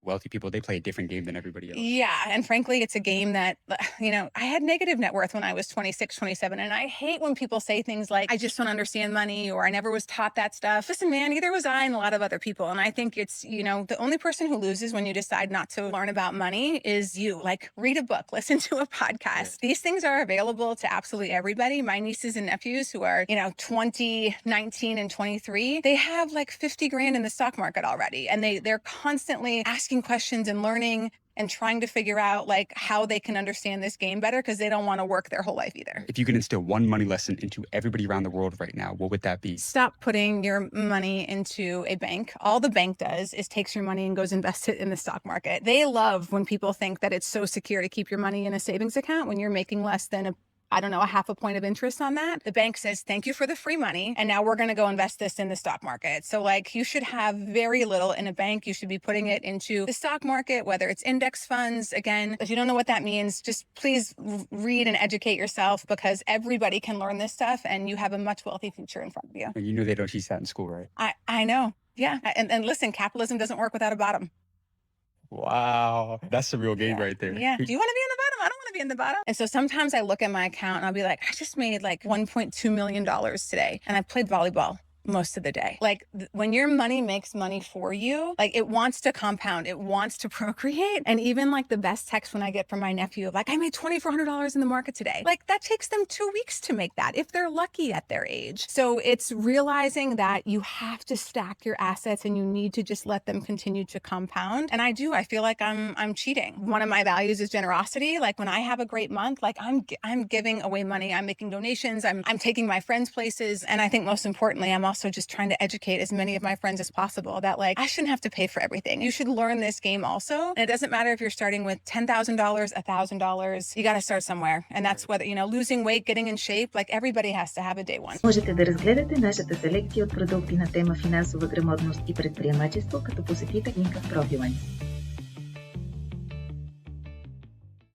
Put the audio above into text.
wealthy people, they play a different game than everybody else. Yeah. And frankly, it's a game that, I had negative net worth when I was 26, 27. And I hate when people say things like, I just don't understand money, or I never was taught that stuff. Listen, man, neither was I and a lot of other people. And I think it's, the only person who loses when you decide not to learn about money is you. Like, read a book, listen to a podcast. These things are available to absolutely everybody. My nieces and nephews who are, 20, 19, and 23, they have like 50 grand in the stock market already. And they're constantly asking questions and learning and trying to figure out like how they can understand this game better, because they don't want to work their whole life either. If you could instill one money lesson into everybody around the world right now, what would that be? Stop putting your money into a bank. All the bank does is takes your money and goes invest it in the stock market. They love when people think that it's so secure to keep your money in a savings account when you're making less than a half a point of interest on that. The bank says, thank you for the free money, and now we're going to go invest this in the stock market. So like, you should have very little in a bank. You should be putting it into the stock market, whether it's index funds. Again, if you don't know what that means, just please read and educate yourself, because everybody can learn this stuff and you have a much wealthy future in front of you. And you know they don't teach that in school, right? I know. Yeah. And listen, capitalism doesn't work without a bottom. Wow. That's the real game right there. Yeah. Do you want to be in the bottom? I don't want to be in the bottom. And so sometimes I look at my account and I'll be like, I just made like $1.2 million today. And I played volleyball most of the day. Like, when your money makes money for you, like, it wants to compound, it wants to procreate. And even like the best text when I get from my nephew, like, I made $2,400 in the market today. Like, that takes them 2 weeks to make that if they're lucky at their age. So it's realizing that you have to stack your assets and you need to just let them continue to compound. And I feel like I'm cheating. One of my values is generosity. Like, when I have a great month, like, I'm giving away money, I'm making donations, I'm taking my friends places. And I think most importantly, I'm also just trying to educate as many of my friends as possible that, like, I shouldn't have to pay for everything. You should learn this game also. And it doesn't matter if you're starting with $10,000, $1,000. You got to start somewhere. And that's whether, losing weight, getting in shape, like, everybody has to have a day one. Можете да разгледате нашата селекция от продукти на тема финансова грамотност и предприемачество, като посетите линка в профила ни.